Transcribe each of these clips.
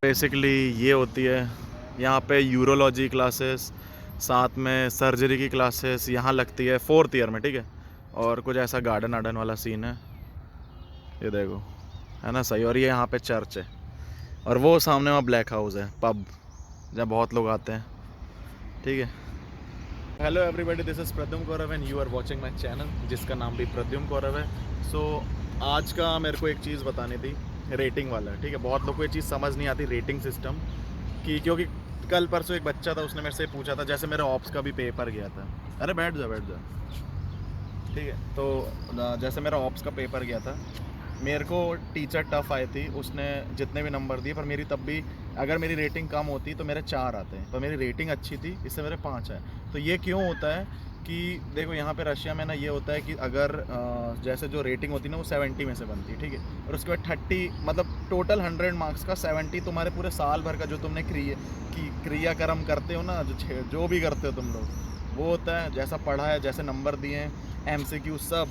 Basically ये होती है यहाँ पे यूरोलॉजी क्लासेस, साथ में सर्जरी की क्लासेस यहाँ लगती है 4th ईयर में, ठीक है। और कुछ ऐसा गार्डन आर्डन वाला सीन है, ये देखो, है ना सही। और ये यहाँ पे चर्च है, और वो सामने वहाँ ब्लैक हाउस है, पब, जहाँ बहुत लोग आते हैं, ठीक है। Hello everybody, this is Pradyumn Gaurav and you are watching my channel, जिसका नाम भी प्रद्युम्न गौरव है। सो आज का मेरे को एक चीज़ बतानी थी, रेटिंग वाला, ठीक है। बहुत लोग को ये चीज़ समझ नहीं आती, रेटिंग सिस्टम की, क्योंकि कल परसों एक बच्चा था, उसने मेरे से पूछा था, जैसे मेरा ऑप्स का भी पेपर गया था। अरे बैठ जा, ठीक है। तो जैसे मेरा ऑप्स का पेपर गया था, मेरे को टीचर टफ आई थी, उसने जितने भी नंबर दिए, पर मेरी तब भी अगर मेरी रेटिंग कम होती तो मेरे 4 आते हैं, पर मेरी रेटिंग अच्छी थी, इससे मेरे 5 आए। तो ये क्यों होता है कि देखो यहाँ पे रशिया में ना ये होता है कि अगर जैसे जो रेटिंग होती है ना वो 70 में से बनती है, ठीक है। और उसके बाद 30, मतलब टोटल 100 मार्क्स का 70 तुम्हारे पूरे साल भर का जो तुमने क्रियाक्रम करते हो ना, जो भी करते हो तुम लोग, वो होता है। जैसा पढ़ा है, जैसे नंबर दिए हैं, MCQ सब,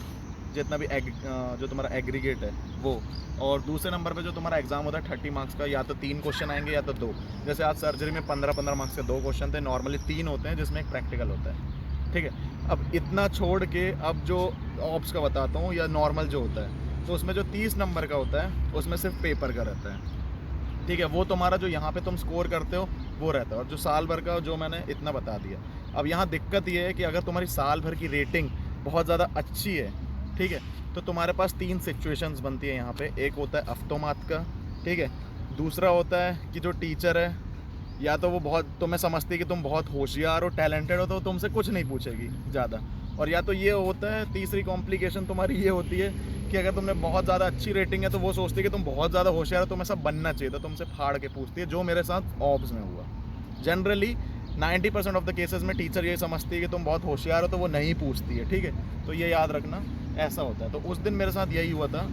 जितना भी जो तुम्हारा एग्रीगेट है वो। और दूसरे नंबर पे जो तुम्हारा एग्जाम होता है 30 मार्क्स का, या तो 3 क्वेश्चन आएंगे या तो 2। जैसे आज सर्जरी में 15-15 मार्क्स के 2 क्वेश्चन थे, नॉर्मली 3 होते हैं जिसमें एक प्रैक्टिकल होता है, ठीक है। अब इतना छोड़ के अब जो ऑप्स का बताता हूँ या नॉर्मल जो होता है, तो उसमें जो 30 नंबर का होता है उसमें सिर्फ पेपर का रहता है, ठीक है। वो तुम्हारा जो यहाँ पे तुम स्कोर करते हो वो रहता है, और जो साल भर का जो मैंने इतना बता दिया। अब यहाँ दिक्कत ये है कि अगर तुम्हारी साल भर की रेटिंग बहुत ज़्यादा अच्छी है, ठीक है, तो तुम्हारे पास 3 सिचुएशंस बनती है यहाँ पे। एक होता है अफ्तोमात का, ठीक है। दूसरा होता है कि जो टीचर है, या तो वो बहुत तुम्हें समझती है कि तुम बहुत होशियार हो, टैलेंटेड हो, तो तुमसे कुछ नहीं पूछेगी ज़्यादा। और या तो ये होता है, तीसरी कॉम्प्लिकेशन तुम्हारी ये होती है कि अगर तुमने बहुत ज़्यादा अच्छी रेटिंग है तो वो सोचती है कि तुम बहुत ज़्यादा होशियार हो, तुम्हें सब बनना चाहिए, तो तुमसे फाड़ के पूछती है, जो मेरे साथ ऑब्स में हुआ। जनरली 90% ऑफ द केसेस में टीचर ये समझती है कि तुम बहुत होशियार हो, तो वो नहीं पूछती है, ठीक है। तो ये याद रखना, ऐसा होता है। तो उस दिन मेरे साथ यही हुआ था।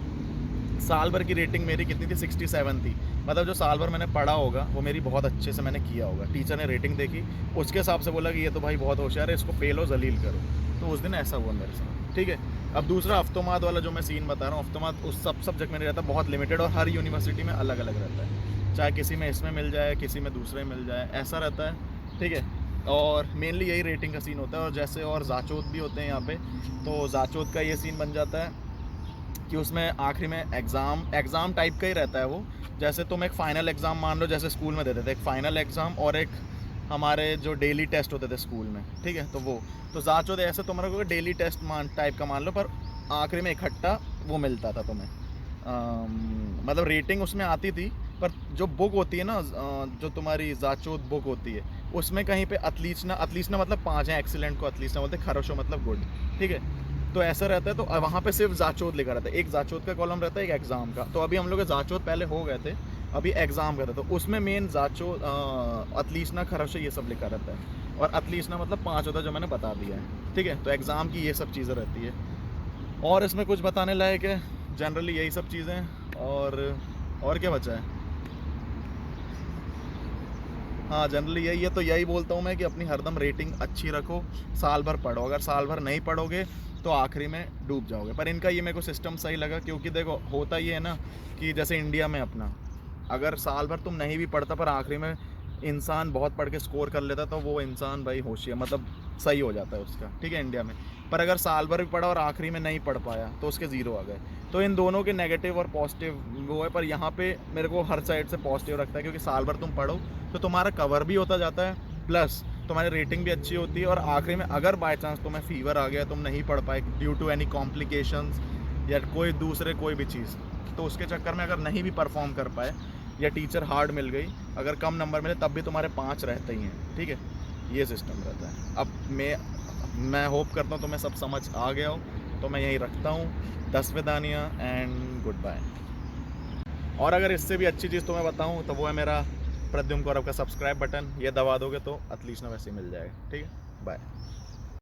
साल भर की रेटिंग मेरी कितनी थी? 67 थी। मतलब जो साल भर मैंने पढ़ा होगा वो मेरी बहुत अच्छे से मैंने किया होगा। टीचर ने रेटिंग देखी, उसके हिसाब से बोला कि ये तो भाई बहुत होशियार है, इसको पेलो जलील करो। तो उस दिन ऐसा हुआ मेरे साथ, ठीक है। अब दूसरा अफ्तोमाद वाला जो मैं सीन बता रहा हूँ, अफ्तोमाद उस सब सब्जेक्ट में नहीं रहता, बहुत लिमिटेड, और हर यूनिवर्सिटी में अलग अलग रहता है। चाहे किसी में इसमें मिल जाए, किसी में दूसरे में मिल जाए, ऐसा रहता है, ठीक है। और मेनली यही रेटिंग का सीन होता है। और जैसे और जाचोत भी होते हैं यहाँ पे, तो जाचोत का ये सीन बन जाता है कि उसमें आखिरी में एग्ज़ाम टाइप का ही रहता है वो। जैसे तुम एक फ़ाइनल एग्ज़ाम मान लो, जैसे स्कूल में देते थे, एक फ़ाइनल एग्ज़ाम और एक हमारे जो डेली टेस्ट होते थे स्कूल में, ठीक है। तो वो तो जाचोत ऐसे तुम्हारे को डेली टेस्ट टाइप का मान लो, पर आखिरी में इकट्ठा वो मिलता था तुम्हें। मतलब रेटिंग उसमें आती थी, पर जो बुक होती है ना, जो तुम्हारी जाचोत बुक होती है, उसमें कहीं पे अतलीसना मतलब 5 है, एक्सीलेंट को अतलीसना बोलते हैं, खरोशो मतलब गुड, ठीक है। तो ऐसा रहता है। तो वहाँ पे सिर्फ जाचोत लिखा रहता है, एक जाचोत का कॉलम रहता है, एक एग्ज़ाम का। तो अभी हम लोग के जाचोत पहले हो गए थे, अभी एग्ज़ाम का था, तो उसमें मेन जाचोत, अतलीसना, खरोशो ये सब लिखा रहता है। और अतलीसना मतलब 5 होता है, जो मैंने बता दिया है, ठीक है। तो एग्ज़ाम की ये सब चीज़ें रहती है, और इसमें कुछ बताने लायक है? जनरली यही सब चीज़ें। और क्या बचा है? हाँ, जनरली यही है। तो यही बोलता हूँ मैं कि अपनी हरदम रेटिंग अच्छी रखो, साल भर पढ़ो। अगर साल भर नहीं पढ़ोगे तो आखिरी में डूब जाओगे। पर इनका ये मेरे को सिस्टम सही लगा, क्योंकि देखो होता ये है ना कि जैसे इंडिया में अपना, अगर साल भर तुम नहीं भी पढ़ता पर आखिरी में इंसान बहुत पढ़ के स्कोर कर लेता, तो वो इंसान भाई होशियार, मतलब सही हो जाता है उसका, ठीक है, इंडिया में। पर अगर साल भर भी पढ़ा और आखिरी में नहीं पढ़ पाया तो उसके 0 आ गए। तो इन दोनों के नेगेटिव और पॉजिटिव वो है, पर यहाँ पे मेरे को हर साइड से पॉजिटिव रखता है, क्योंकि साल भर तुम पढ़ो तो तुम्हारा कवर भी होता जाता है, प्लस तुम्हारी रेटिंग भी अच्छी होती है। और आखिरी में अगर बाई चांस तुम्हें फीवर आ गया, तुम नहीं पढ़ पाए ड्यू टू एनी कॉम्प्लिकेशंस या कोई भी चीज़, तो उसके चक्कर में अगर नहीं भी परफॉर्म कर पाए, या टीचर हार्ड मिल गई, अगर कम नंबर मिले, तब भी तुम्हारे 5 रहते ही हैं, ठीक है। ये सिस्टम रहता है। अब मैं होप करता हूँ तुम्हें सब समझ आ गया हो, तो मैं यहीं रखता हूँ। 10 वेदानिया एंड गुड बाय। और अगर इससे भी अच्छी चीज़ तुम्हें बताऊँ तो वो है मेरा प्रद्युम्न गौरव का सब्सक्राइब बटन, ये दबा दोगे तो एटलीस्ट ना वैसे ही मिल जाएगा, ठीक है। बाय।